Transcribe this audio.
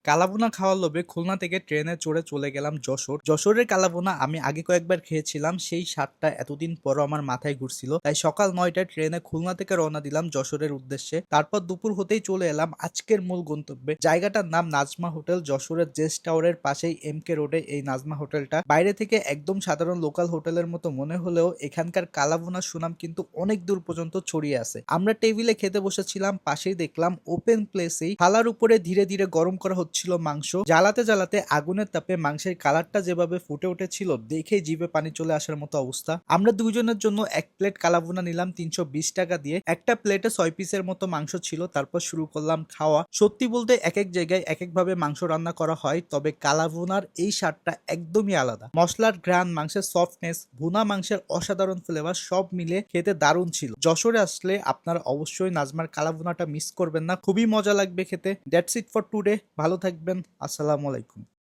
কালাভুনা খাওয়ার লোভে খুলনা থেকে ট্রেনে চড়ে চলে গেলাম যশোর। যশোরের কালাভুনা আমি আগে কয়েকবার খেয়েছিলাম, সেই স্বাদটা এতদিন পরও আমার মাথায় ঘুরছিল। তাই সকাল 9টায় ট্রেনে খুলনা থেকে রওনা দিলাম যশোরের উদ্দেশ্যে। তারপর দুপুর হতেই চলে এলাম আজকের মূল গন্তব্যে। জায়গাটার নাম নাজমা হোটেল। যশোরের জেস টাওয়ারের পাশেই এমকে রোডে এই নাজমা হোটেলটা। বাইরে থেকে একদম সাধারণ লোকাল হোটেলের মতো মনে হলেও এখানকার কালাভুনার সুনাম কিন্তু অনেক দূর পর্যন্ত ছড়িয়ে আছে। আমরা টেবিলে খেতে বসেছিলাম, পাশেই দেখলাম ওপেন প্লেসেই থালার উপরে ধীরে ধীরে গরম করা হচ্ছিল মাংস। জ্বালাতে জ্বালাতে আগুনের তাপে মাংসের কালারটা যেভাবে ফুটে উঠেছিল দেখেই জিভে পানি চলে আসার মতো অবস্থা। আমরা দুইজনের জন্য এক প্লেট কালাভুনা নিলাম 320 টাকা দিয়ে। একটা প্লেটে 6 পিসের মতো মাংস ছিল। তারপর শুরু করলাম খাওয়া। সত্যি বলতে এক এক জায়গায় এক এক ভাবে মাংস রান্না করা হয়, তবে কালাভুনার এই স্বাদটা একদমই আলাদা। মশলার ঘ্রাণ, মাংসের সফটনেস, ভুনা মাংসের অসাধারণ ফ্লেভার সব মিলে খেতে দারুণ ছিল। যশোরে আসলে আপনারা অবশ্যই নাজমার কালাভুনাটা মিস করবেন না, খুবই মজা লাগবে খেতে। That's it for today. ভালো থাকবেন। আসসালামু আলাইকুম।